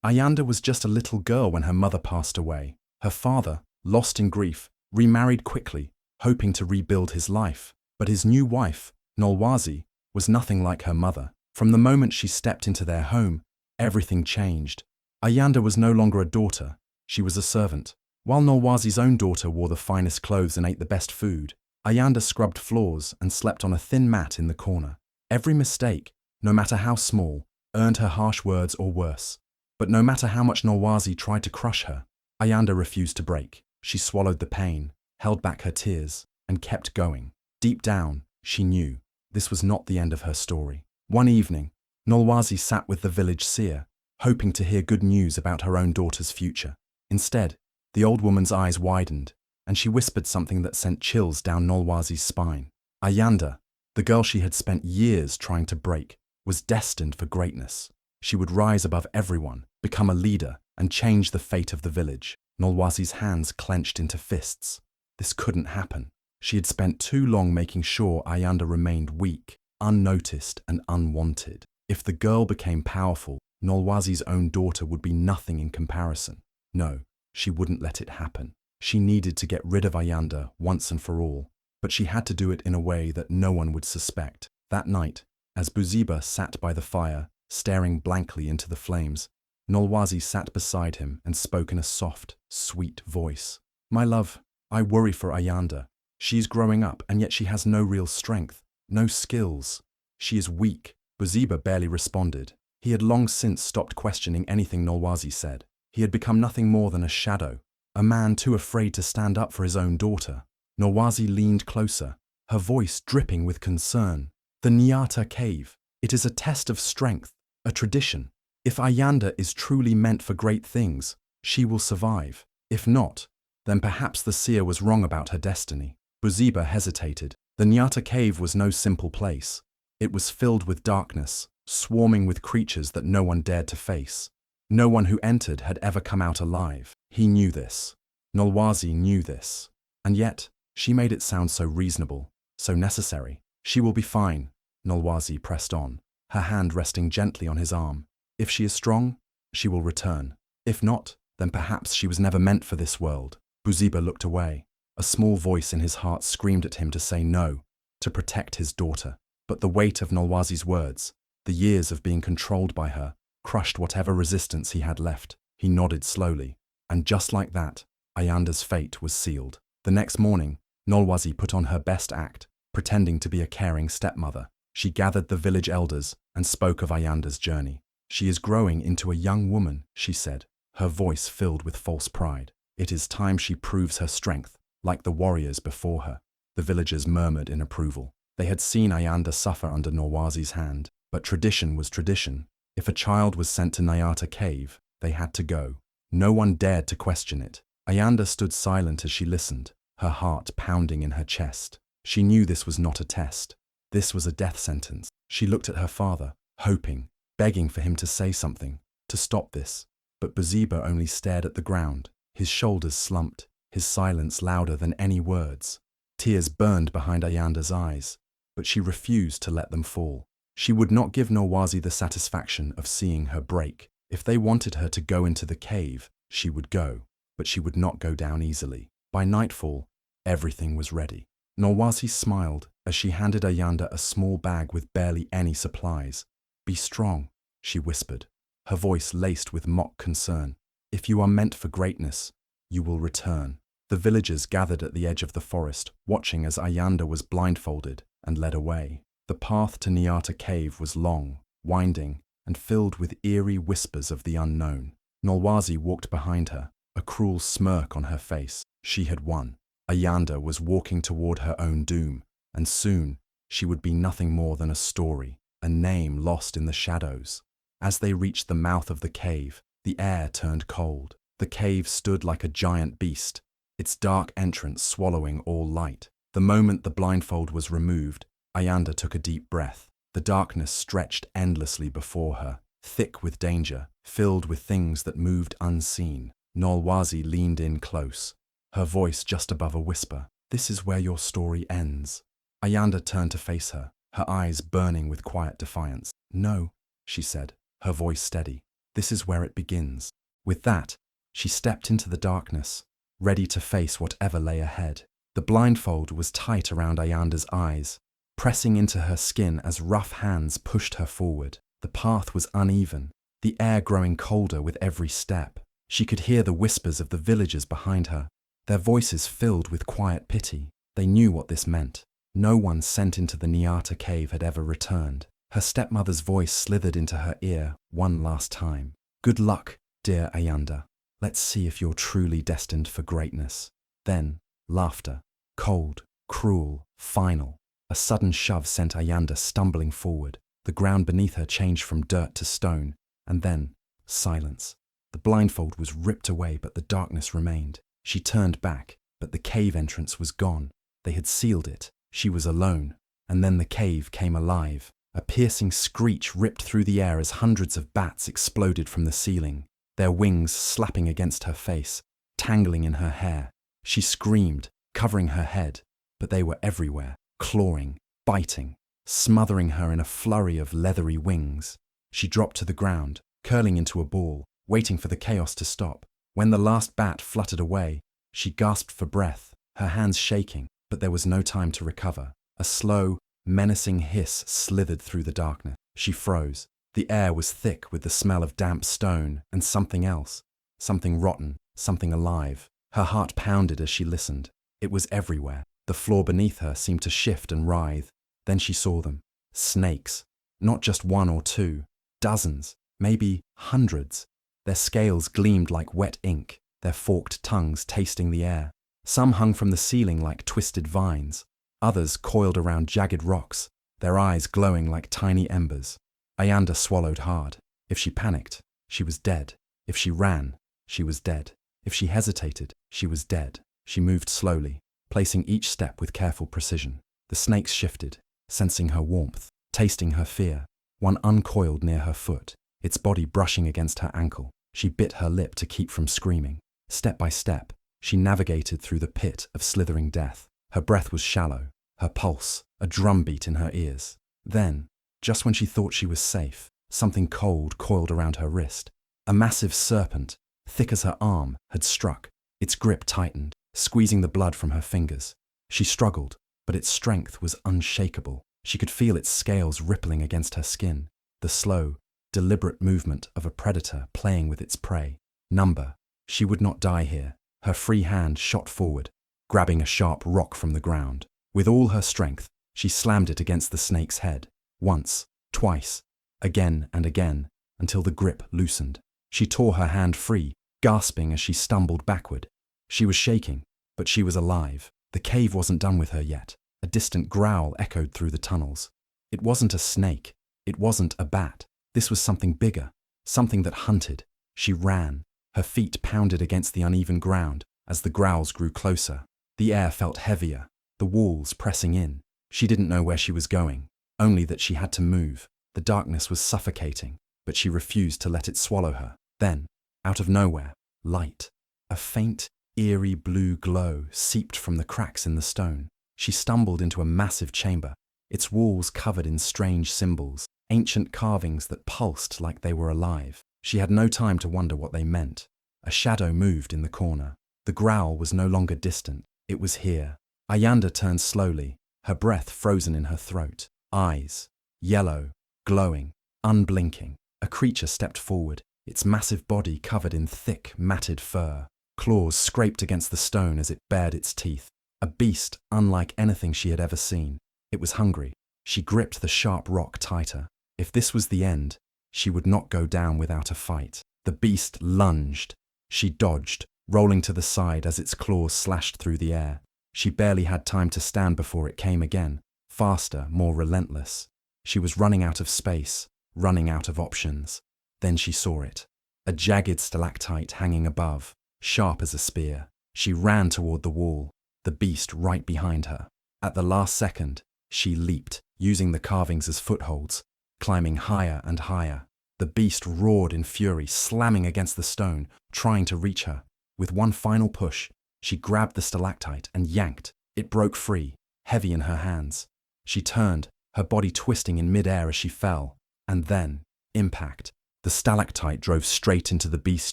Ayanda was just a little girl when her mother passed away. Her father, lost in grief, remarried quickly, hoping to rebuild his life. But his new wife, Nolwazi, was nothing like her mother. From the moment she stepped into their home, everything changed. Ayanda was no longer a daughter, she was a servant. While Nolwazi's own daughter wore the finest clothes and ate the best food, Ayanda scrubbed floors and slept on a thin mat in the corner. Every mistake, no matter how small, earned her harsh words or worse. But no matter how much Nolwazi tried to crush her, Ayanda refused to break. She swallowed the pain, held back her tears, and kept going. Deep down, she knew this was not the end of her story. One evening, Nolwazi sat with the village seer, hoping to hear good news about her own daughter's future. Instead, the old woman's eyes widened, and she whispered something that sent chills down Nolwazi's spine. Ayanda, the girl she had spent years trying to break, was destined for greatness. She would rise above everyone, become a leader, and change the fate of the village. Nolwazi's hands clenched into fists. This couldn't happen. She had spent too long making sure Ayanda remained weak, unnoticed, and unwanted. If the girl became powerful, Nolwazi's own daughter would be nothing in comparison. No, she wouldn't let it happen. She needed to get rid of Ayanda once and for all, but she had to do it in a way that no one would suspect. That night, as Buziba sat by the fire, staring blankly into the flames, Nolwazi sat beside him and spoke in a soft, sweet voice. "My love, I worry for Ayanda. She's growing up, and yet she has no real strength, no skills. She is weak." Buziba barely responded. He had long since stopped questioning anything Nolwazi said. He had become nothing more than a shadow, a man too afraid to stand up for his own daughter. Nolwazi leaned closer, her voice dripping with concern. "The Nyata cave. It is a test of strength, a tradition. If Ayanda is truly meant for great things, she will survive. If not, then perhaps the seer was wrong about her destiny." Buziba hesitated. The Nyata cave was no simple place. It was filled with darkness, swarming with creatures that no one dared to face. No one who entered had ever come out alive. He knew this. Nolwazi knew this. And yet, she made it sound so reasonable, so necessary. "She will be fine," Nolwazi pressed on, her hand resting gently on his arm. "If she is strong, she will return. If not, then perhaps she was never meant for this world." Buziba looked away. A small voice in his heart screamed at him to say no, to protect his daughter. But the weight of Nolwazi's words, the years of being controlled by her, crushed whatever resistance he had left. He nodded slowly, and just like that, Ayanda's fate was sealed. The next morning, Nolwazi put on her best act, pretending to be a caring stepmother. She gathered the village elders and spoke of Ayanda's journey. "She is growing into a young woman," she said, her voice filled with false pride. "It is time she proves her strength, like the warriors before her." The villagers murmured in approval. They had seen Ayanda suffer under Nolwazi's hand, but tradition was tradition. If a child was sent to Nyata Cave, they had to go. No one dared to question it. Ayanda stood silent as she listened, her heart pounding in her chest. She knew this was not a test. This was a death sentence. She looked at her father, hoping, begging for him to say something, to stop this. But Buziba only stared at the ground, his shoulders slumped, his silence louder than any words. Tears burned behind Ayanda's eyes, but she refused to let them fall. She would not give Nolwazi the satisfaction of seeing her break. If they wanted her to go into the cave, she would go, but she would not go down easily. By nightfall, everything was ready. Nolwazi smiled as she handed Ayanda a small bag with barely any supplies. "Be strong," she whispered, her voice laced with mock concern. "If you are meant for greatness, you will return." The villagers gathered at the edge of the forest, watching as Ayanda was blindfolded and led away. The path to Nyata Cave was long, winding, and filled with eerie whispers of the unknown. Nolwazi walked behind her, a cruel smirk on her face. She had won. Ayanda was walking toward her own doom, and soon she would be nothing more than a story, a name lost in the shadows. As they reached the mouth of the cave, the air turned cold. The cave stood like a giant beast, its dark entrance swallowing all light. The moment the blindfold was removed, Ayanda took a deep breath. The darkness stretched endlessly before her, thick with danger, filled with things that moved unseen. Nolwazi leaned in close, her voice just above a whisper. "This is where your story ends." Ayanda turned to face her, her eyes burning with quiet defiance. "No," she said, her voice steady. This is where it begins. With that, she stepped into the darkness, ready to face whatever lay ahead. The blindfold was tight around Ayanda's eyes, pressing into her skin as rough hands pushed her forward. The path was uneven, the air growing colder with every step. She could hear the whispers of the villagers behind her, their voices filled with quiet pity. They knew what this meant. No one sent into the Nyata cave had ever returned. Her stepmother's voice slithered into her ear one last time. "Good luck, dear Ayanda. Let's see if you're truly destined for greatness." Then, laughter. Cold, cruel, final. A sudden shove sent Ayanda stumbling forward. The ground beneath her changed from dirt to stone, and then silence. The blindfold was ripped away, but the darkness remained. She turned back, but the cave entrance was gone. They had sealed it. She was alone. And then the cave came alive. A piercing screech ripped through the air as hundreds of bats exploded from the ceiling, their wings slapping against her face, tangling in her hair. She screamed, covering her head, but they were everywhere, clawing, biting, smothering her in a flurry of leathery wings. She dropped to the ground, curling into a ball, waiting for the chaos to stop. When the last bat fluttered away, she gasped for breath, her hands shaking, but there was no time to recover. A slow, menacing hiss slithered through the darkness. She froze. The air was thick with the smell of damp stone and something else, something rotten, something alive. Her heart pounded as she listened. It was everywhere. The floor beneath her seemed to shift and writhe. Then she saw them. Snakes. Not just one or two. Dozens. Maybe hundreds. Their scales gleamed like wet ink, their forked tongues tasting the air. Some hung from the ceiling like twisted vines. Others coiled around jagged rocks, their eyes glowing like tiny embers. Ayanda swallowed hard. If she panicked, she was dead. If she ran, she was dead. If she hesitated, she was dead. She moved slowly, placing each step with careful precision. The snakes shifted, sensing her warmth, tasting her fear. One uncoiled near her foot, its body brushing against her ankle. She bit her lip to keep from screaming. Step by step, she navigated through the pit of slithering death. Her breath was shallow, her pulse a drumbeat in her ears. Then, just when she thought she was safe, something cold coiled around her wrist. A massive serpent, thick as her arm, had struck. Its grip tightened, squeezing the blood from her fingers. She struggled, but its strength was unshakable. She could feel its scales rippling against her skin, the slow, deliberate movement of a predator playing with its prey. Number. She would not die here. Her free hand shot forward, grabbing a sharp rock from the ground. With all her strength, she slammed it against the snake's head. Once, twice, again and again, until the grip loosened. She tore her hand free, gasping as she stumbled backward. She was shaking, but she was alive. The cave wasn't done with her yet. A distant growl echoed through the tunnels. It wasn't a snake. It wasn't a bat. This was something bigger, something that hunted. She ran. Her feet pounded against the uneven ground as the growls grew closer. The air felt heavier, the walls pressing in. She didn't know where she was going, only that she had to move. The darkness was suffocating, but she refused to let it swallow her. Then, out of nowhere, light. A faint, eerie blue glow seeped from the cracks in the stone. She stumbled into a massive chamber, its walls covered in strange symbols, ancient carvings that pulsed like they were alive. She had no time to wonder what they meant. A shadow moved in the corner. The growl was no longer distant. It was here. Ayanda turned slowly, her breath frozen in her throat. Eyes, yellow, glowing, unblinking. A creature stepped forward, its massive body covered in thick, matted fur. Claws scraped against the stone as it bared its teeth. A beast unlike anything she had ever seen. It was hungry. She gripped the sharp rock tighter. If this was the end, she would not go down without a fight. The beast lunged. She dodged, rolling to the side as its claws slashed through the air. She barely had time to stand before it came again, faster, more relentless. She was running out of space, running out of options. Then she saw it. A jagged stalactite hanging above, sharp as a spear. She ran toward the wall, the beast right behind her. At the last second, she leaped, using the carvings as footholds, climbing higher and higher. The beast roared in fury, slamming against the stone, trying to reach her. With one final push, she grabbed the stalactite and yanked. It broke free, heavy in her hands. She turned, her body twisting in midair as she fell. And then, impact. The stalactite drove straight into the beast's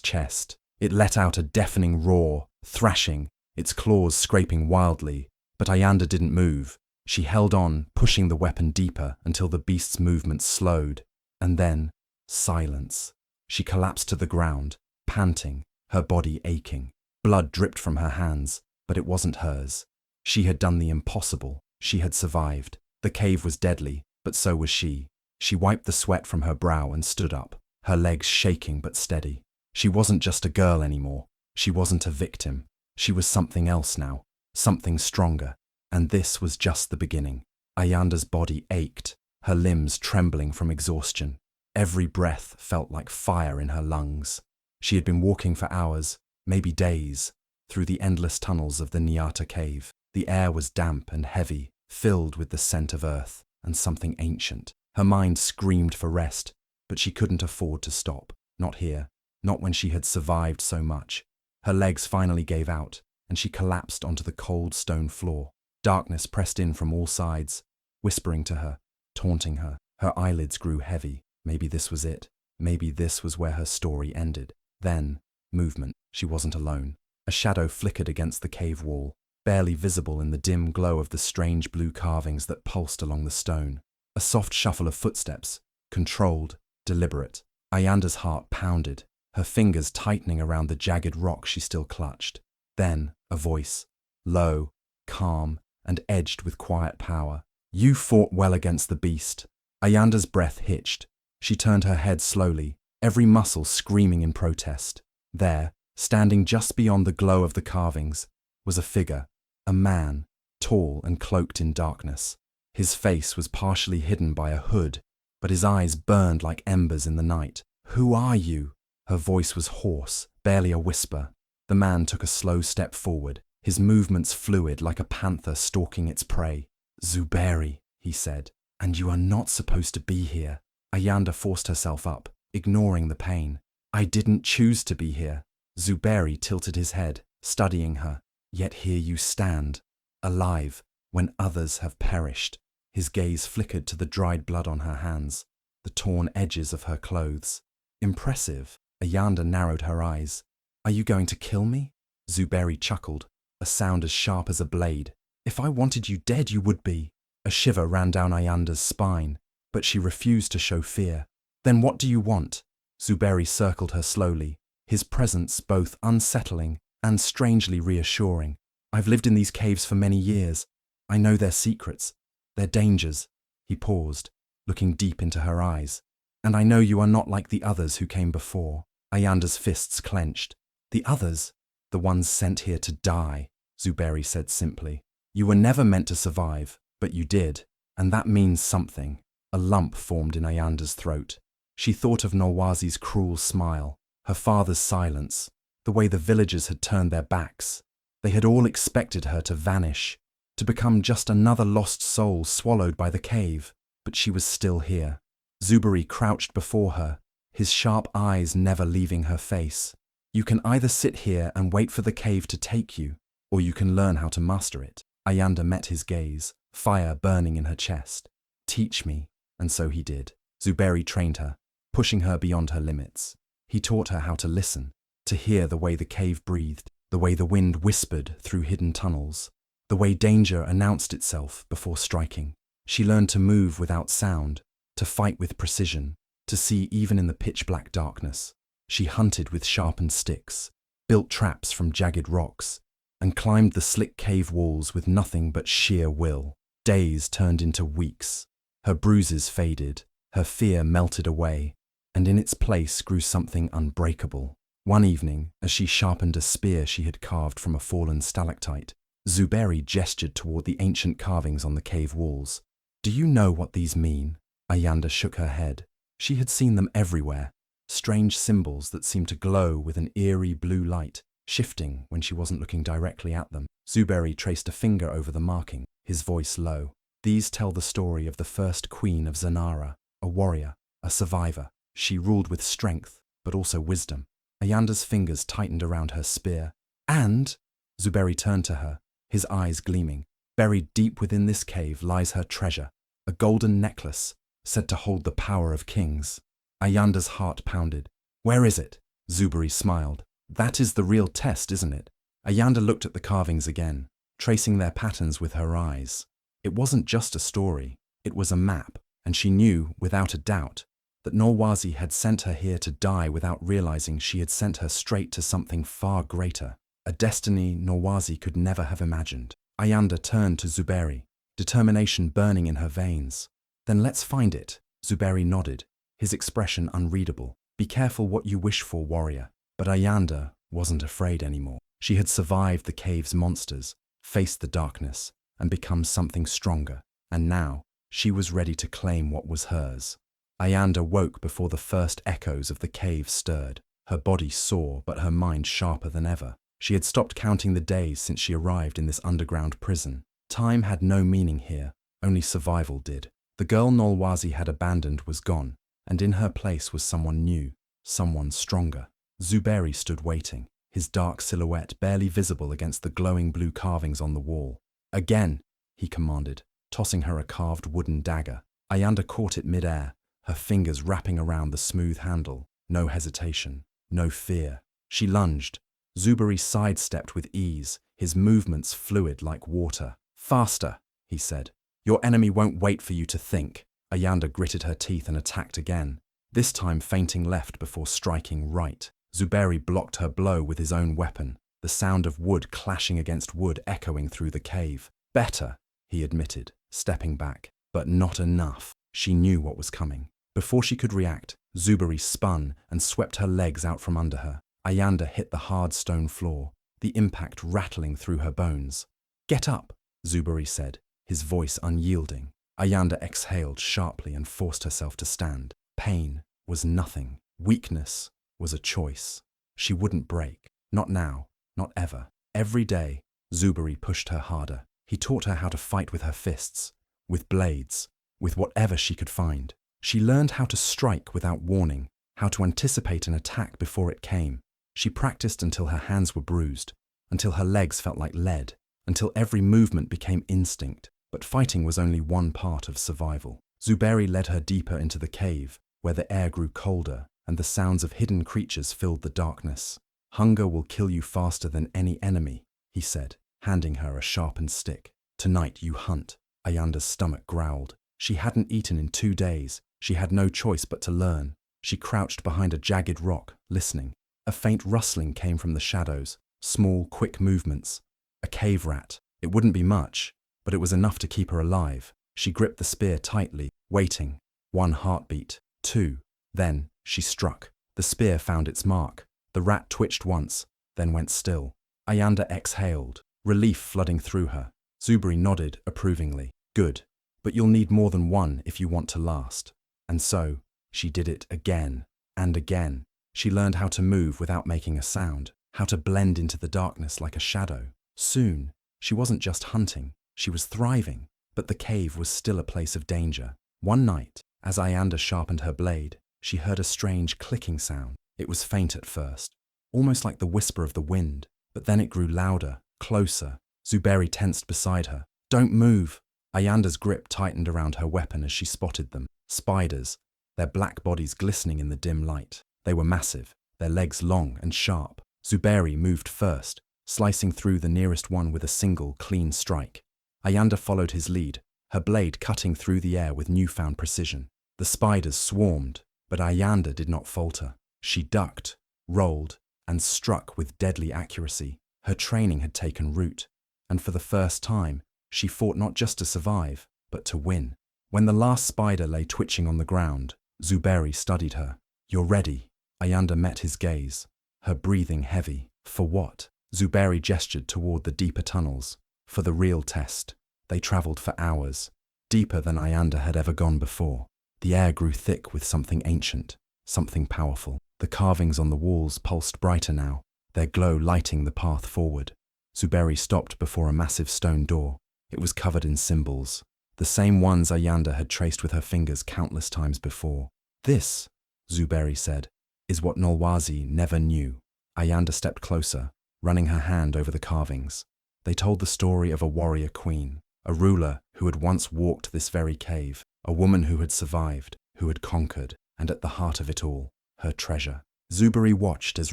chest. It let out a deafening roar, thrashing, its claws scraping wildly, but Ayanda didn't move. She held on, pushing the weapon deeper until the beast's movements slowed. And then, silence. She collapsed to the ground, panting, her body aching. Blood dripped from her hands, but it wasn't hers. She had done the impossible. She had survived. The cave was deadly, but so was she. She wiped the sweat from her brow and stood up, her legs shaking but steady. She wasn't just a girl anymore. She wasn't a victim. She was something else now, something stronger. And this was just the beginning. Ayanda's body ached, her limbs trembling from exhaustion. Every breath felt like fire in her lungs. She had been walking for hours, maybe days, through the endless tunnels of the Nyata cave. The air was damp and heavy, filled with the scent of earth and something ancient. Her mind screamed for rest, but she couldn't afford to stop. Not here, not when she had survived so much. Her legs finally gave out, and she collapsed onto the cold stone floor. Darkness pressed in from all sides, whispering to her, taunting her. Her eyelids grew heavy. Maybe this was it. Maybe this was where her story ended. Then, movement. She wasn't alone. A shadow flickered against the cave wall, barely visible in the dim glow of the strange blue carvings that pulsed along the stone. A soft shuffle of footsteps, controlled, deliberate. Ayanda's heart pounded, her fingers tightening around the jagged rock she still clutched. Then, a voice, low, calm, and edged with quiet power. "You fought well against the beast." Ayanda's breath hitched. She turned her head slowly, every muscle screaming in protest. There, standing just beyond the glow of the carvings, was a figure, a man, tall and cloaked in darkness. His face was partially hidden by a hood, but his eyes burned like embers in the night. "Who are you?" Her voice was hoarse, barely a whisper. The man took a slow step forward, his movements fluid like a panther stalking its prey. "Zuberi," he said, "and you are not supposed to be here." Ayanda forced herself up, ignoring the pain. "I didn't choose to be here." Zuberi tilted his head, studying her. "Yet here you stand, alive, when others have perished." His gaze flickered to the dried blood on her hands, the torn edges of her clothes. "Impressive." Ayanda narrowed her eyes. "Are you going to kill me?" Zuberi chuckled, a sound as sharp as a blade. "If I wanted you dead, you would be." A shiver ran down Ayanda's spine, but she refused to show fear. "Then what do you want?" Zuberi circled her slowly, his presence both unsettling and strangely reassuring. "I've lived in these caves for many years. I know their secrets, their dangers." He paused, looking deep into her eyes. "And I know you are not like the others who came before." Ayanda's fists clenched. "The others? The ones sent here to die," Zuberi said simply. "You were never meant to survive, but you did, and that means something." A lump formed in Ayanda's throat. She thought of Nolwazi's cruel smile, her father's silence, the way the villagers had turned their backs. They had all expected her to vanish, to become just another lost soul swallowed by the cave, but she was still here. Zuberi crouched before her, his sharp eyes never leaving her face. "You can either sit here and wait for the cave to take you, or you can learn how to master it." Ayanda met his gaze, fire burning in her chest. "Teach me." And so he did. Zuberi trained her, pushing her beyond her limits. He taught her how to listen, to hear the way the cave breathed, the way the wind whispered through hidden tunnels, the way danger announced itself before striking. She learned to move without sound, to fight with precision, to see even in the pitch-black darkness. She hunted with sharpened sticks, built traps from jagged rocks, and climbed the slick cave walls with nothing but sheer will. Days turned into weeks. Her bruises faded, her fear melted away, and in its place grew something unbreakable. One evening, as she sharpened a spear she had carved from a fallen stalactite, Zuberi gestured toward the ancient carvings on the cave walls. "Do you know what these mean?" Ayanda shook her head. She had seen them everywhere, strange symbols that seemed to glow with an eerie blue light, shifting when she wasn't looking directly at them. Zuberi traced a finger over the marking, his voice low. "These tell the story of the first queen of Zanara, a warrior, a survivor. She ruled with strength, but also wisdom." Ayanda's fingers tightened around her spear. "And," Zuberi turned to her, his eyes gleaming, "buried deep within this cave lies her treasure, a golden necklace, said to hold the power of kings." Ayanda's heart pounded. Where is it? Zuberi smiled. That is the real test, isn't it? Ayanda looked at the carvings again, tracing their patterns with her eyes. It wasn't just a story, it was a map, and she knew, without a doubt, that Nolwazi had sent her here to die without realizing she had sent her straight to something far greater, a destiny Nolwazi could never have imagined. Ayanda turned to Zuberi, determination burning in her veins. Then let's find it. Zuberi nodded, his expression unreadable. Be careful what you wish for, warrior. But Ayanda wasn't afraid anymore. She had survived the cave's monsters, faced the darkness, and become something stronger. And now, she was ready to claim what was hers. Ayanda woke before the first echoes of the cave stirred, her body sore but her mind sharper than ever. She had stopped counting the days since she arrived in this underground prison. Time had no meaning here, only survival did. The girl Nolwazi had abandoned was gone, and in her place was someone new, someone stronger. Zuberi stood waiting, his dark silhouette barely visible against the glowing blue carvings on the wall. Again, he commanded, tossing her a carved wooden dagger. Ayanda caught it mid-air, her fingers wrapping around the smooth handle. No hesitation, no fear. She lunged. Zuberi sidestepped with ease, his movements fluid like water. Faster, he said. Your enemy won't wait for you to think. Ayanda gritted her teeth and attacked again, this time feinting left before striking right. Zuberi blocked her blow with his own weapon, the sound of wood clashing against wood echoing through the cave. Better, he admitted, stepping back, but not enough. She knew what was coming. Before she could react, Zuberi spun and swept her legs out from under her. Ayanda hit the hard stone floor, the impact rattling through her bones. Get up, Zuberi said, his voice unyielding. Ayanda exhaled sharply and forced herself to stand. Pain was nothing. Weakness was a choice. She wouldn't break. Not now, not ever. Every day, Zuberi pushed her harder. He taught her how to fight with her fists, with blades, with whatever she could find. She learned how to strike without warning, how to anticipate an attack before it came. She practiced until her hands were bruised, until her legs felt like lead, until every movement became instinct. But fighting was only one part of survival. Zuberi led her deeper into the cave, where the air grew colder and the sounds of hidden creatures filled the darkness. Hunger will kill you faster than any enemy, he said, handing her a sharpened stick. Tonight you hunt. Ayanda's stomach growled. She hadn't eaten in 2 days. She had no choice but to learn. She crouched behind a jagged rock, listening. A faint rustling came from the shadows, small, quick movements. A cave rat. It wouldn't be much, but it was enough to keep her alive. She gripped the spear tightly, waiting. 1 heartbeat, 2. Then she struck. The spear found its mark. The rat twitched once, then went still. Ayanda exhaled, relief flooding through her. Zuberi nodded approvingly. Good, but you'll need more than 1 if you want to last. And so, she did it again and again. She learned how to move without making a sound, how to blend into the darkness like a shadow. Soon, she wasn't just hunting, she was thriving. But the cave was still a place of danger. One night, as Ayanda sharpened her blade, she heard a strange clicking sound. It was faint at first, almost like the whisper of the wind, but then it grew louder, closer. Zuberi tensed beside her. Don't move! Ayanda's grip tightened around her weapon as she spotted them. Spiders, their black bodies glistening in the dim light. They were massive, their legs long and sharp. Zuberi moved first, slicing through the nearest one with a single, clean strike. Ayanda followed his lead, her blade cutting through the air with newfound precision. The spiders swarmed, but Ayanda did not falter. She ducked, rolled, and struck with deadly accuracy. Her training had taken root, and for the first time, she fought not just to survive, but to win. When the last spider lay twitching on the ground, Zuberi studied her. You're ready. Ayanda met his gaze, her breathing heavy. For what? Zuberi gestured toward the deeper tunnels. For the real test. They traveled for hours, deeper than Ayanda had ever gone before. The air grew thick with something ancient, something powerful. The carvings on the walls pulsed brighter now, their glow lighting the path forward. Zuberi stopped before a massive stone door. It was covered in symbols, the same ones Ayanda had traced with her fingers countless times before. This, Zuberi said, is what Nolwazi never knew. Ayanda stepped closer, running her hand over the carvings. They told the story of a warrior queen, a ruler who had once walked this very cave, a woman who had survived, who had conquered. and at the heart of it all, her treasure. Zuberi watched as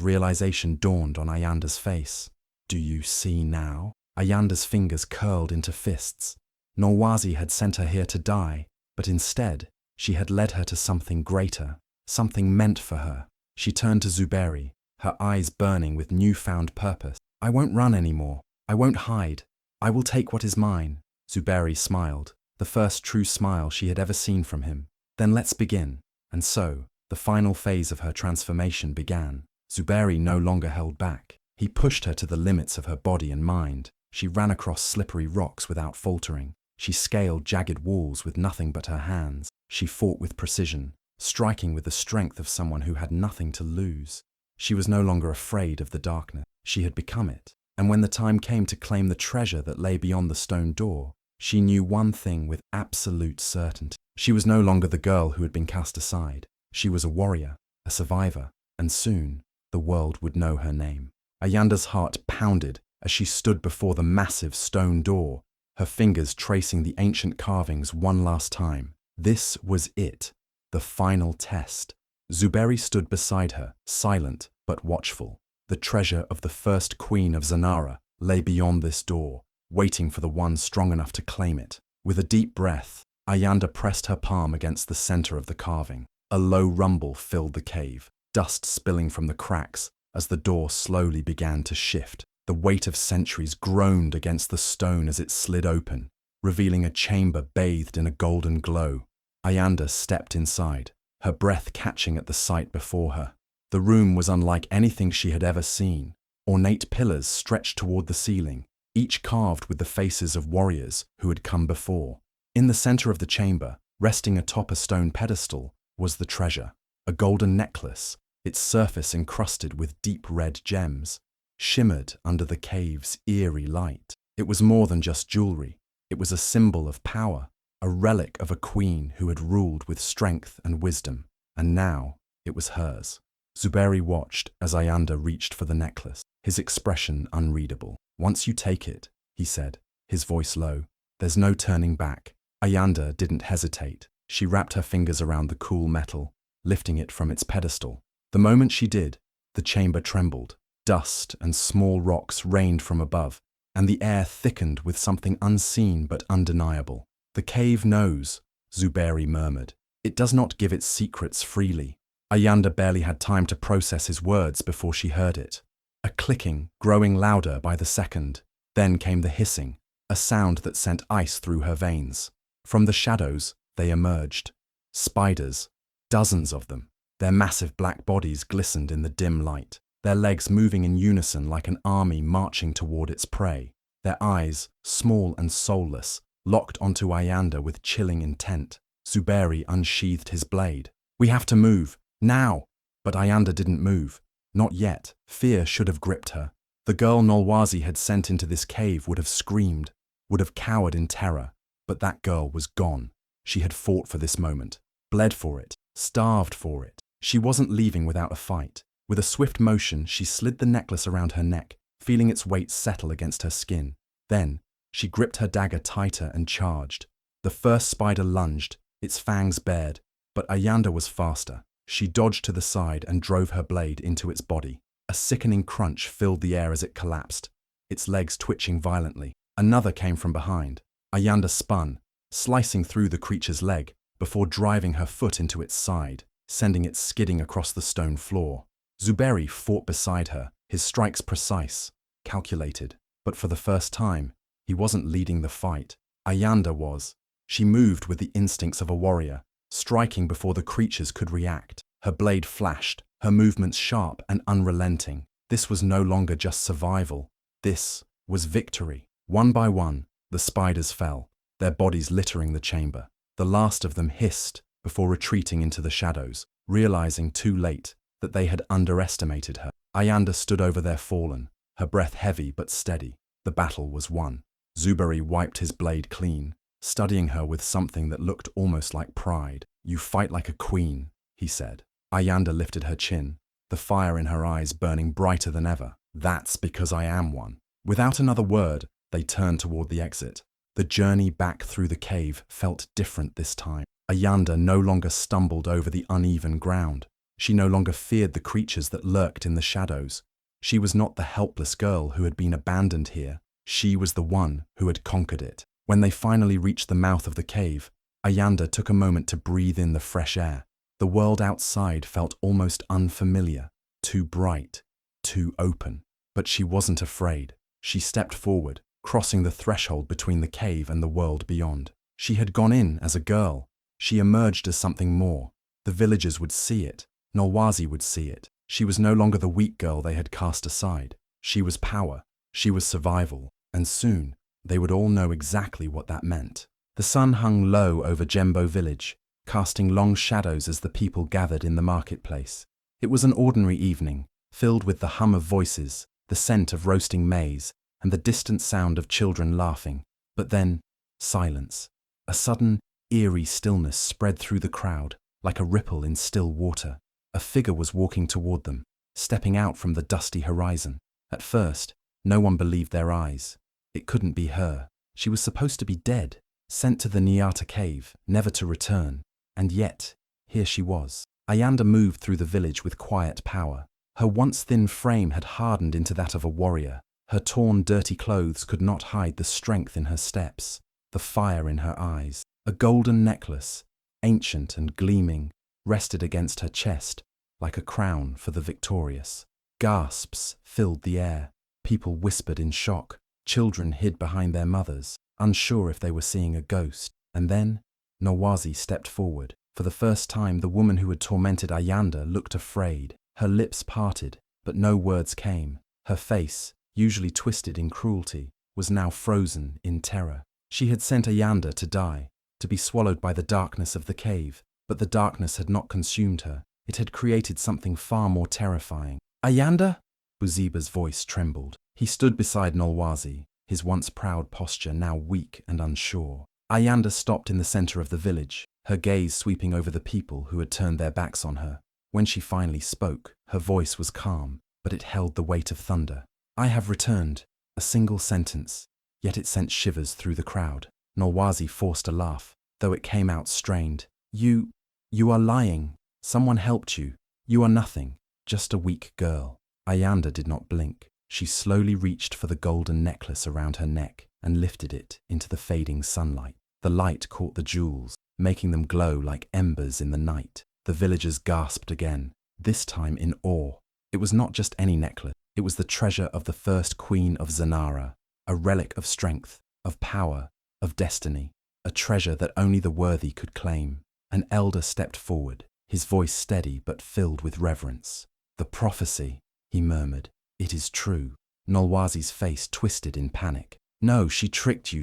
realization dawned on Ayanda's face. Do you see now? Ayanda's fingers curled into fists. Nolwazi had sent her here to die, but instead, she had led her to something greater, something meant for her. She turned to Zuberi, her eyes burning with newfound purpose. I won't run anymore. I won't hide. I will take what is mine. Zuberi smiled, the first true smile she had ever seen from him. Then let's begin. And so, the final phase of her transformation began. Zuberi no longer held back. He pushed her to the limits of her body and mind. She ran across slippery rocks without faltering. She scaled jagged walls with nothing but her hands. She fought with precision, striking with the strength of someone who had nothing to lose. She was no longer afraid of the darkness. She had become it. And when the time came to claim the treasure that lay beyond the stone door, she knew one thing with absolute certainty. She was no longer the girl who had been cast aside. She was a warrior, a survivor, and soon the world would know her name. Ayanda's heart pounded as she stood before the massive stone door, her fingers tracing the ancient carvings one last time. This was it, the final test. Zuberi stood beside her, silent but watchful. The treasure of the first queen of Zanara lay beyond this door, waiting for the one strong enough to claim it. With a deep breath, Ayanda pressed her palm against the center of the carving. A low rumble filled the cave, dust spilling from the cracks as the door slowly began to shift. The weight of centuries groaned against the stone as it slid open, revealing a chamber bathed in a golden glow. Ayanda stepped inside, her breath catching at the sight before her. The room was unlike anything she had ever seen. Ornate pillars stretched toward the ceiling, each carved with the faces of warriors who had come before. In the center of the chamber, resting atop a stone pedestal, was the treasure, a golden necklace, its surface encrusted with deep red gems, shimmered under the cave's eerie light. It was more than just jewelry. It was a symbol of power, a relic of a queen who had ruled with strength and wisdom, and now it was hers. Zuberi watched as Ayanda reached for the necklace, his expression unreadable. Once you take it, he said, his voice low, there's no turning back. Ayanda didn't hesitate. She wrapped her fingers around the cool metal, lifting it from its pedestal. The moment she did, the chamber trembled. Dust and small rocks rained from above, and the air thickened with something unseen but undeniable. The cave knows, Zuberi murmured. It does not give its secrets freely. Ayanda barely had time to process his words before she heard it. A clicking, growing louder by the second. Then came the hissing, a sound that sent ice through her veins. From the shadows, they emerged. Spiders, dozens of them. Their massive black bodies glistened in the dim light, their legs moving in unison like an army marching toward its prey. Their eyes, small and soulless, locked onto Ayanda with chilling intent. Zuberi unsheathed his blade. We have to move, now! But Ayanda didn't move. Not yet. Fear should have gripped her. The girl Nolwazi had sent into this cave would have screamed, would have cowered in terror. But that girl was gone. She had fought for this moment, bled for it, starved for it. She wasn't leaving without a fight. With a swift motion, she slid the necklace around her neck, feeling its weight settle against her skin. Then, she gripped her dagger tighter and charged. The first spider lunged, its fangs bared, but Ayanda was faster. She dodged to the side and drove her blade into its body. A sickening crunch filled the air as it collapsed, its legs twitching violently. Another came from behind. Ayanda spun, slicing through the creature's leg before driving her foot into its side, sending it skidding across the stone floor. Zuberi fought beside her, his strikes precise, calculated. But for the first time, he wasn't leading the fight. Ayanda was. She moved with the instincts of a warrior, striking before the creatures could react. Her blade flashed, her movements sharp and unrelenting. This was no longer just survival. This was victory. One by one, the spiders fell, their bodies littering the chamber. The last of them hissed before retreating into the shadows, realizing too late that they had underestimated her. Ayanda stood over their fallen, her breath heavy but steady. The battle was won. Zuberi wiped his blade clean, studying her with something that looked almost like pride. You fight like a queen, he said. Ayanda lifted her chin, the fire in her eyes burning brighter than ever. That's because I am one. Without another word, they turned toward the exit. The journey back through the cave felt different this time. Ayanda no longer stumbled over the uneven ground. She no longer feared the creatures that lurked in the shadows. She was not the helpless girl who had been abandoned here. She was the one who had conquered it. When they finally reached the mouth of the cave, Ayanda took a moment to breathe in the fresh air. The world outside felt almost unfamiliar, too bright, too open. But she wasn't afraid. She stepped forward, crossing the threshold between the cave and the world beyond. She had gone in as a girl. She emerged as something more. The villagers would see it. Nolwazi would see it. She was no longer the weak girl they had cast aside. She was power. She was survival. And soon, they would all know exactly what that meant. The sun hung low over Jembo village, casting long shadows as the people gathered in the marketplace. It was an ordinary evening, filled with the hum of voices, the scent of roasting maize, and the distant sound of children laughing. But then, silence. A sudden, eerie stillness spread through the crowd, like a ripple in still water. A figure was walking toward them, stepping out from the dusty horizon. At first, no one believed their eyes. It couldn't be her. She was supposed to be dead, sent to the Nyata cave, never to return. And yet, here she was. Ayanda moved through the village with quiet power. Her once thin frame had hardened into that of a warrior. Her torn, dirty clothes could not hide the strength in her steps, the fire in her eyes. A golden necklace, ancient and gleaming, rested against her chest, like a crown for the victorious. Gasps filled the air. People whispered in shock. Children hid behind their mothers, unsure if they were seeing a ghost. And then, Nolwazi stepped forward. For the first time, the woman who had tormented Ayanda looked afraid. Her lips parted, but no words came. Her face, usually twisted in cruelty, was now frozen in terror. She had sent Ayanda to die, to be swallowed by the darkness of the cave. But the darkness had not consumed her. It had created something far more terrifying. Ayanda? Buziba's voice trembled. He stood beside Nolwazi, his once proud posture now weak and unsure. Ayanda stopped in the center of the village, her gaze sweeping over the people who had turned their backs on her. When she finally spoke, her voice was calm, but it held the weight of thunder. I have returned. A single sentence, yet it sent shivers through the crowd. Nolwazi forced a laugh, though it came out strained. You are lying. Someone helped you. You are nothing, just a weak girl. Ayanda did not blink. She slowly reached for the golden necklace around her neck and lifted it into the fading sunlight. The light caught the jewels, making them glow like embers in the night. The villagers gasped again, this time in awe. It was not just any necklace. It was the treasure of the first queen of Zanara, a relic of strength, of power, of destiny, a treasure that only the worthy could claim. An elder stepped forward, his voice steady but filled with reverence. The prophecy, he murmured. It is true. Nolwazi's face twisted in panic. No, she tricked you,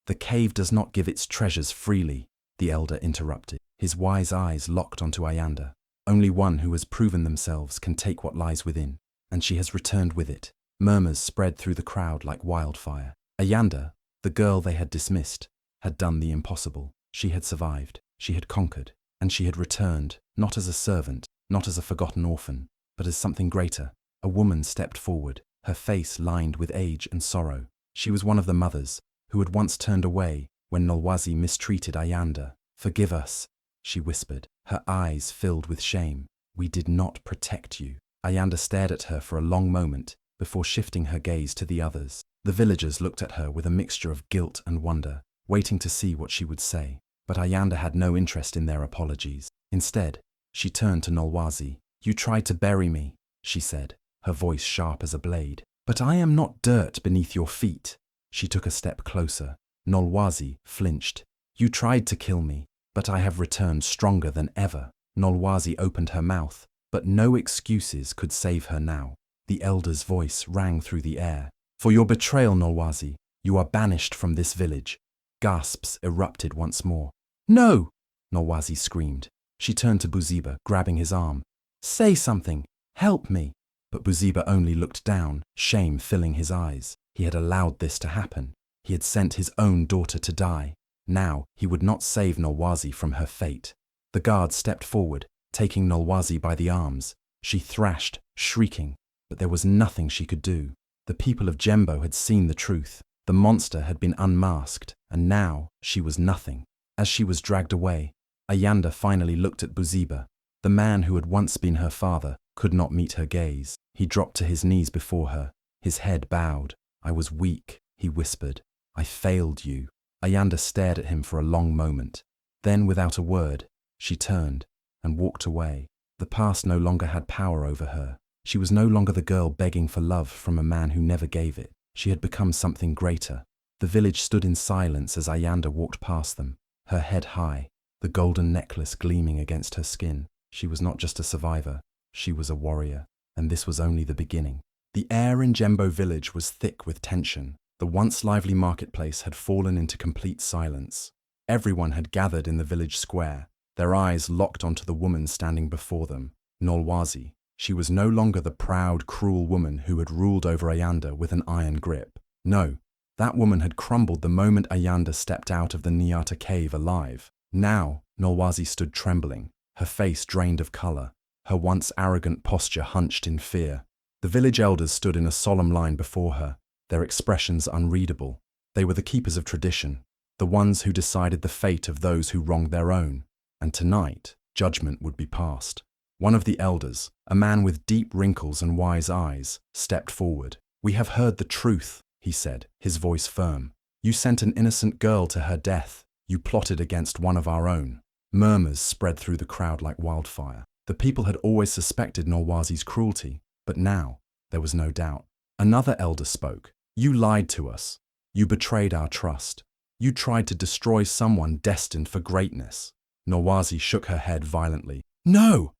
The cave does not give its treasures freely, the elder interrupted. His wise eyes locked onto Ayanda. Only one who has proven themselves can take what lies within, and she has returned with it. Murmurs spread through the crowd like wildfire. Ayanda, the girl they had dismissed, had done the impossible. She had survived. She had conquered, and she had returned, not as a servant, not as a forgotten orphan, but as something greater. A woman stepped forward, her face lined with age and sorrow. She was one of the mothers who had once turned away when Nolwazi mistreated Ayanda. Forgive us, she whispered, her eyes filled with shame. We did not protect you. Ayanda stared at her for a long moment before shifting her gaze to the others. The villagers looked at her with a mixture of guilt and wonder, waiting to see what she would say. But Ayanda had no interest in their apologies. Instead, she turned to Nolwazi. You tried to bury me, she said, her voice sharp as a blade. But I am not dirt beneath your feet. She took a step closer. Nolwazi flinched. You tried to kill me, but I have returned stronger than ever. Nolwazi opened her mouth, but no excuses could save her now. The elder's voice rang through the air. For your betrayal, Nolwazi, you are banished from this village. Gasps erupted once more. No! Nolwazi screamed. She turned to Buziba, grabbing his arm. Say something! Help me! But Buziba only looked down, shame filling his eyes. He had allowed this to happen. He had sent his own daughter to die. Now he would not save Nolwazi from her fate. The guard stepped forward, taking Nolwazi by the arms. She thrashed, shrieking, but there was nothing she could do. The people of Jembo had seen the truth. The monster had been unmasked, and now she was nothing. As she was dragged away, Ayanda finally looked at Buziba. The man who had once been her father could not meet her gaze. He dropped to his knees before her, his head bowed. "I was weak," he whispered. "I failed you." Ayanda stared at him for a long moment. Then, without a word, she turned and walked away. The past no longer had power over her. She was no longer the girl begging for love from a man who never gave it. She had become something greater. The village stood in silence as Ayanda walked past them, her head high, the golden necklace gleaming against her skin. She was not just a survivor, she was a warrior, and this was only the beginning. The air in Jembo village was thick with tension. The once lively marketplace had fallen into complete silence. Everyone had gathered in the village square, their eyes locked onto the woman standing before them, Nolwazi. She was no longer the proud, cruel woman who had ruled over Ayanda with an iron grip. No, that woman had crumbled the moment Ayanda stepped out of the Nyata cave alive. Now, Nolwazi stood trembling, her face drained of color, her once arrogant posture hunched in fear. The village elders stood in a solemn line before her, their expressions unreadable. They were the keepers of tradition, the ones who decided the fate of those who wronged their own. And tonight, judgment would be passed. One of the elders, a man with deep wrinkles and wise eyes, stepped forward. "We have heard the truth," he said, his voice firm. "You sent an innocent girl to her death. You plotted against one of our own." Murmurs spread through the crowd like wildfire. The people had always suspected Nolwazi's cruelty, but now there was no doubt. Another elder spoke. "You lied to us. You betrayed our trust. You tried to destroy someone destined for greatness." Nolwazi shook her head violently. "No!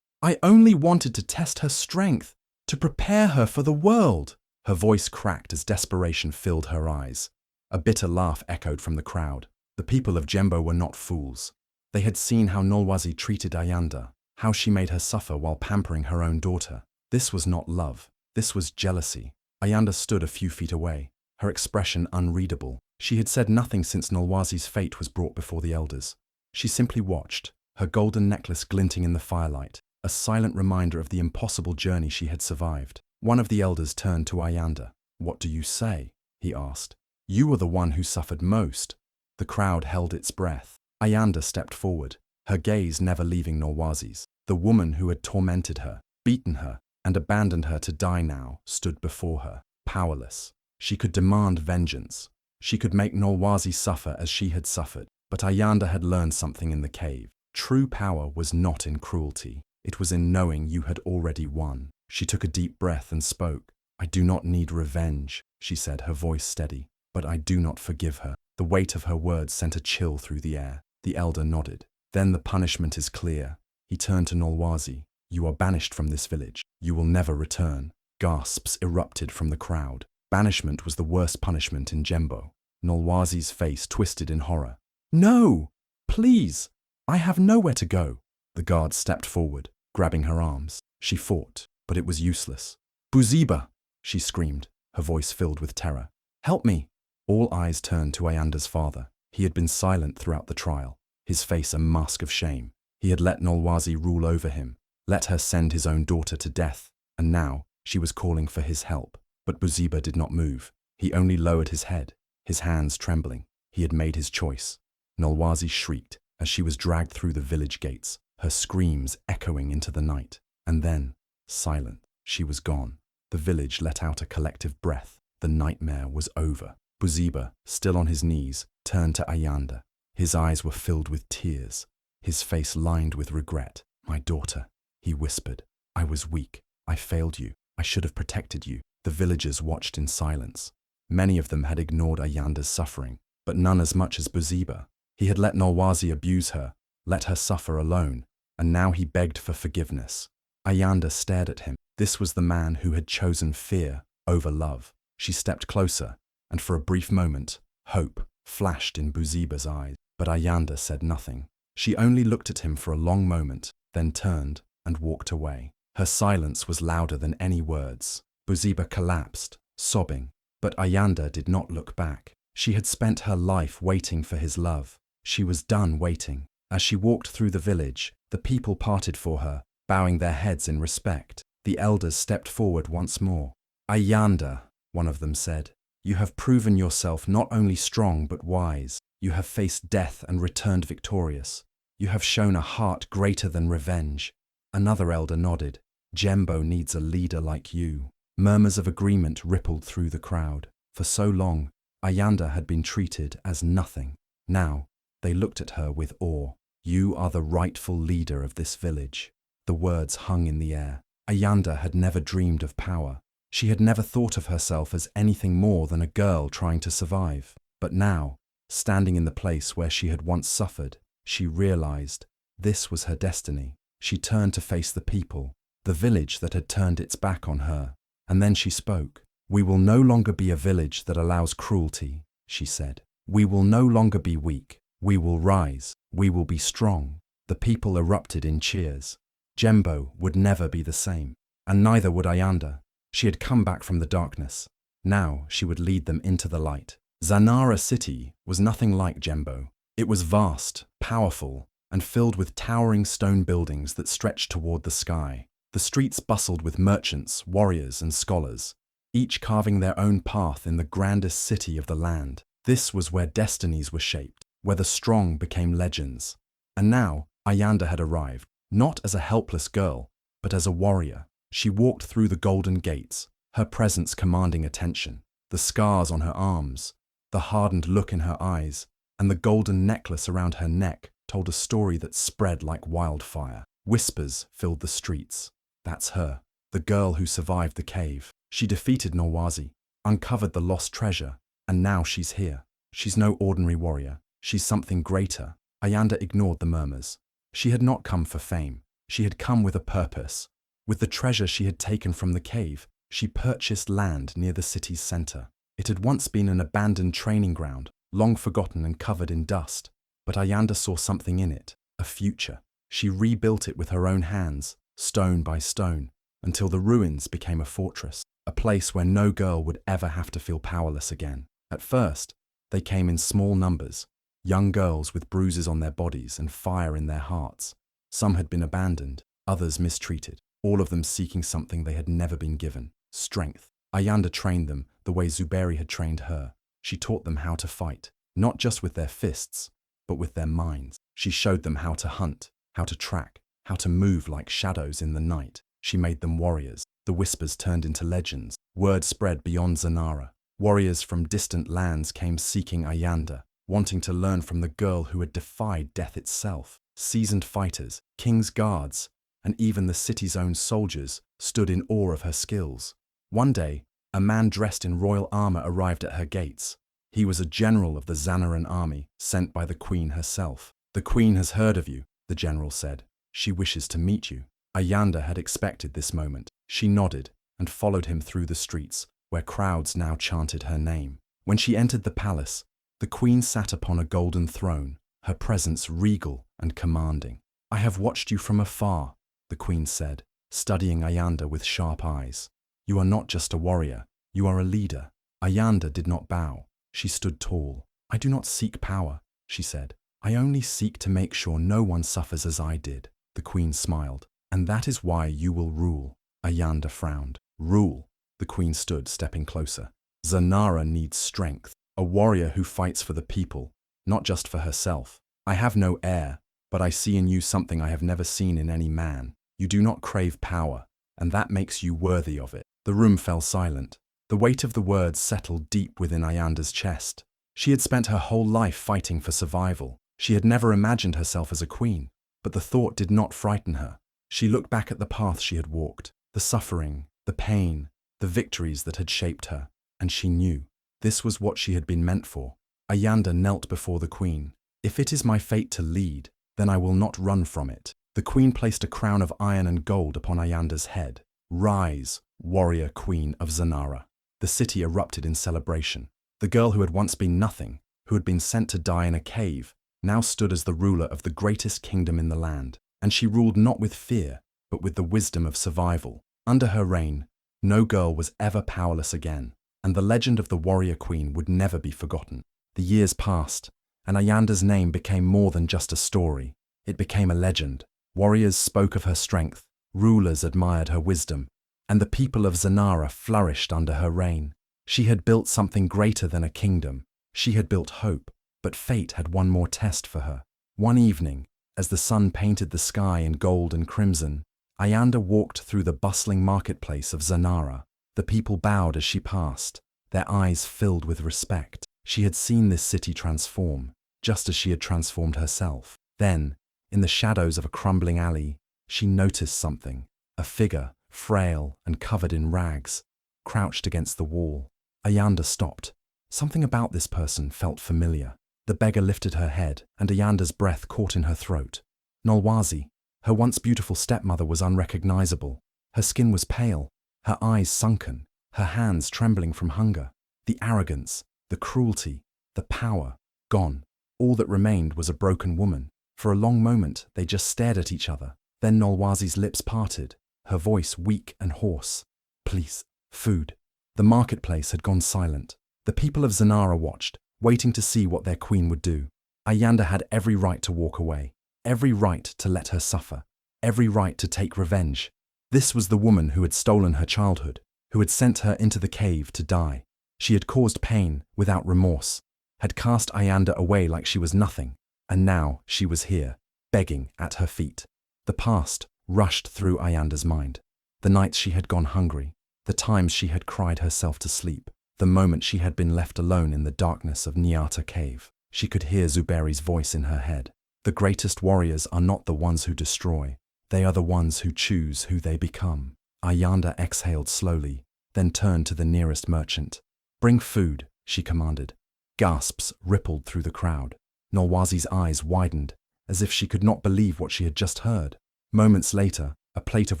I only wanted to test her strength, to prepare her for the world." Her voice cracked as desperation filled her eyes. A bitter laugh echoed from the crowd. The people of Jembo were not fools. They had seen how Nolwazi treated Ayanda, how she made her suffer while pampering her own daughter. This was not love. This was jealousy. Ayanda stood a few feet away, her expression unreadable. She had said nothing since Nolwazi's fate was brought before the elders. She simply watched, her golden necklace glinting in the firelight, a silent reminder of the impossible journey she had survived. One of the elders turned to Ayanda. "What do you say?" he asked. "You are the one who suffered most." The crowd held its breath. Ayanda stepped forward, her gaze never leaving Nolwazi's. The woman who had tormented her, beaten her, and abandoned her to die now stood before her, powerless. She could demand vengeance. She could make Nolwazi suffer as she had suffered. But Ayanda had learned something in the cave. True power was not in cruelty. It was in knowing you had already won. She took a deep breath and spoke. "I do not need revenge," she said, her voice steady, "but I do not forgive her." The weight of her words sent a chill through the air. The elder nodded. "Then the punishment is clear." He turned to Nolwazi. "You are banished from this village. You will never return." Gasps erupted from the crowd. Banishment was the worst punishment in Jembo. Nolwazi's face twisted in horror. "No! Please! I have nowhere to go." The guard stepped forward, grabbing her arms. She fought, but it was useless. "Buziba!" she screamed, her voice filled with terror. "Help me!" All eyes turned to Ayanda's father. He had been silent throughout the trial, his face a mask of shame. He had let Nolwazi rule over him, let her send his own daughter to death, and now she was calling for his help. But Buziba did not move. He only lowered his head, his hands trembling. He had made his choice. Nolwazi shrieked as she was dragged through the village gates, her screams echoing into the night. And then, silent, she was gone. The village let out a collective breath. The nightmare was over. Buziba, still on his knees, turned to Ayanda. His eyes were filled with tears, his face lined with regret. "My daughter," he whispered. "I was weak. I failed you. I should have protected you." The villagers watched in silence. Many of them had ignored Ayanda's suffering, but none as much as Buziba. He had let Nolwazi abuse her, let her suffer alone, and now he begged for forgiveness. Ayanda stared at him. This was the man who had chosen fear over love. She stepped closer, and for a brief moment, hope flashed in Buziba's eyes. But Ayanda said nothing. She only looked at him for a long moment, then turned and walked away. Her silence was louder than any words. Buziba collapsed, sobbing, but Ayanda did not look back. She had spent her life waiting for his love. She was done waiting. As she walked through the village, the people parted for her, bowing their heads in respect. The elders stepped forward once more. "Ayanda," one of them said, "you have proven yourself not only strong but wise. You have faced death and returned victorious. You have shown a heart greater than revenge. Another elder nodded. Jembo needs a leader like you. Murmurs of agreement rippled through the crowd. For so long, Ayanda had been treated as nothing. Now, they looked at her with awe. You are the rightful leader of this village. The words hung in the air. Ayanda had never dreamed of power. She had never thought of herself as anything more than a girl trying to survive. But now, standing in the place where she had once suffered, she realized this was her destiny. She turned to face the people, the village that had turned its back on her. And then she spoke. We will no longer be a village that allows cruelty, she said. We will no longer be weak. We will rise. We will be strong. The people erupted in cheers. Jembo would never be the same, and neither would Ayanda. She had come back from the darkness. Now she would lead them into the light. Zanara City was nothing like Jembo. It was vast, powerful, and filled with towering stone buildings that stretched toward the sky. The streets bustled with merchants, warriors, and scholars, each carving their own path in the grandest city of the land. This was where destinies were shaped, where the strong became legends. And now Ayanda had arrived, not as a helpless girl, but as a warrior. She walked through the golden gates, her presence commanding attention. The scars on her arms, the hardened look in her eyes, and the golden necklace around her neck told a story that spread like wildfire. Whispers filled the streets. That's her, the girl who survived the cave. She defeated Norwazi, uncovered the lost treasure, and now she's here. She's no ordinary warrior. She's something greater. Ayanda ignored the murmurs. She had not come for fame. She had come with a purpose. With the treasure she had taken from the cave, she purchased land near the city's center. It had once been an abandoned training ground, long forgotten and covered in dust. But Ayanda saw something in it, a future. She rebuilt it with her own hands, stone by stone, until the ruins became a fortress, a place where no girl would ever have to feel powerless again. At first, they came in small numbers, young girls with bruises on their bodies and fire in their hearts. Some had been abandoned, others mistreated, all of them seeking something they had never been given: strength. Ayanda trained them the way Zuberi had trained her. She taught them how to fight, not just with their fists, but with their minds. She showed them how to hunt, how to track, how to move like shadows in the night. She made them warriors. The whispers turned into legends. Word spread beyond Zanara. Warriors from distant lands came seeking Ayanda, wanting to learn from the girl who had defied death itself. Seasoned fighters, king's guards, and even the city's own soldiers stood in awe of her skills. One day, a man dressed in royal armor arrived at her gates. He was a general of the Zanaran army, sent by the queen herself. The queen has heard of you, the general said. She wishes to meet you. Ayanda had expected this moment. She nodded and followed him through the streets, where crowds now chanted her name. When she entered the palace, the queen sat upon a golden throne, her presence regal and commanding. I have watched you from afar, the queen said, studying Ayanda with sharp eyes. You are not just a warrior, you are a leader. Ayanda did not bow. She stood tall. I do not seek power, she said. I only seek to make sure no one suffers as I did. The queen smiled. And that is why you will rule. Ayanda frowned. Rule. The queen stood, stepping closer. Zanara needs strength, a warrior who fights for the people, not just for herself. I have no heir, but I see in you something I have never seen in any man. You do not crave power, and that makes you worthy of it. The room fell silent. The weight of the words settled deep within Ayanda's chest. She had spent her whole life fighting for survival. She had never imagined herself as a queen, but the thought did not frighten her. She looked back at the path she had walked, the suffering, the pain, the victories that had shaped her, and she knew this was what she had been meant for. Ayanda knelt before the queen. If it is my fate to lead, then I will not run from it. The queen placed a crown of iron and gold upon Ayanda's head. Rise, warrior queen of Zanara. The city erupted in celebration. The girl who had once been nothing, who had been sent to die in a cave, now stood as the ruler of the greatest kingdom in the land. And she ruled not with fear, but with the wisdom of survival. Under her reign, no girl was ever powerless again, and the legend of the warrior queen would never be forgotten. The years passed, and Ayanda's name became more than just a story. It became a legend. Warriors spoke of her strength, rulers admired her wisdom, and the people of Zanara flourished under her reign. She had built something greater than a kingdom. She had built hope, but fate had one more test for her. One evening, As the sun painted the sky in gold and crimson, Ayanda walked through the bustling marketplace of Zanara. The people bowed as she passed, their eyes filled with respect. She had seen this city transform, just as she had transformed herself. Then, in the shadows of a crumbling alley, she noticed something. A figure, frail and covered in rags, crouched against the wall. Ayanda stopped. Something about this person felt familiar. The beggar lifted her head, and Ayanda's breath caught in her throat. Nolwazi, her once beautiful stepmother, was unrecognizable. Her skin was pale, her eyes sunken, her hands trembling from hunger. The arrogance, the cruelty, the power, gone. All that remained was a broken woman. For a long moment, they just stared at each other. Then Nolwazi's lips parted, her voice weak and hoarse. "Please, food." The marketplace had gone silent. The people of Zanara watched, waiting to see what their queen would do. Ayanda had every right to walk away, every right to let her suffer, every right to take revenge. This was the woman who had stolen her childhood, who had sent her into the cave to die. She had caused pain without remorse, had cast Ayanda away like she was nothing, and now she was here, begging at her feet. The past rushed through Ayanda's mind. The nights she had gone hungry, the times she had cried herself to sleep, the moment she had been left alone in the darkness of Nyata cave. She could hear Zuberi's voice in her head. The greatest warriors are not the ones who destroy, they are the ones who choose who they become. Ayanda exhaled slowly, then turned to the nearest merchant. "Bring food," she commanded. Gasps rippled through the crowd. Nolwazi's eyes widened, as if she could not believe what she had just heard. Moments later, a plate of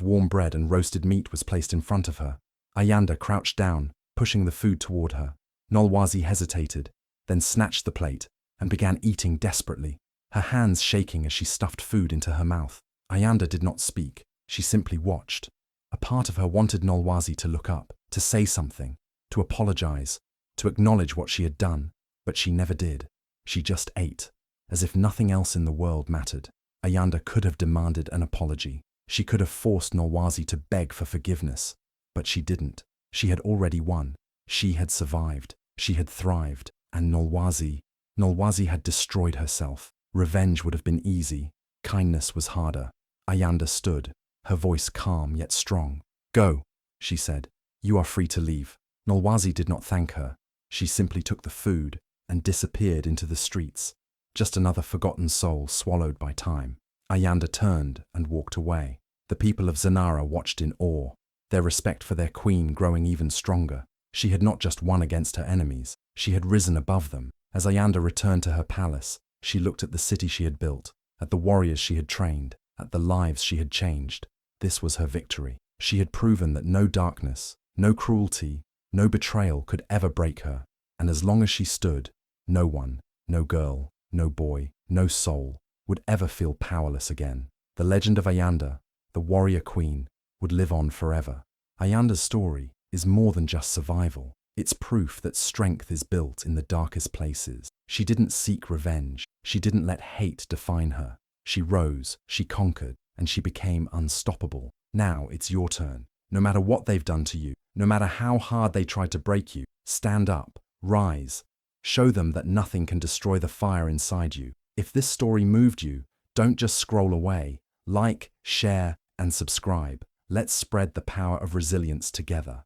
warm bread and roasted meat was placed in front of her. Ayanda crouched down, pushing the food toward her. Nolwazi hesitated, then snatched the plate and began eating desperately, her hands shaking as she stuffed food into her mouth. Ayanda did not speak, she simply watched. A part of her wanted Nolwazi to look up, to say something, to apologize, to acknowledge what she had done, but she never did. She just ate, as if nothing else in the world mattered. Ayanda could have demanded an apology. She could have forced Nolwazi to beg for forgiveness, but she didn't. She had already won. She had survived. She had thrived. And Nolwazi had destroyed herself. Revenge would have been easy. Kindness was harder. Ayanda stood, her voice calm yet strong. "Go," she said. "You are free to leave." Nolwazi did not thank her. She simply took the food and disappeared into the streets. Just another forgotten soul swallowed by time. Ayanda turned and walked away. The people of Zanara watched in awe, their respect for their queen growing even stronger. She had not just won against her enemies, she had risen above them. As Ayanda returned to her palace, she looked at the city she had built, at the warriors she had trained, at the lives she had changed. This was her victory. She had proven that no darkness, no cruelty, no betrayal could ever break her. And as long as she stood, no one, no girl, no boy, no soul, would ever feel powerless again. The legend of Ayanda, the warrior queen, would live on forever. Ayanda's story is more than just survival. It's proof that strength is built in the darkest places. She didn't seek revenge. She didn't let hate define her. She rose, she conquered, and she became unstoppable. Now it's your turn. No matter what they've done to you, no matter how hard they tried to break you, stand up, rise. Show them that nothing can destroy the fire inside you. If this story moved you, don't just scroll away. Like, share, and subscribe. Let's spread the power of resilience together.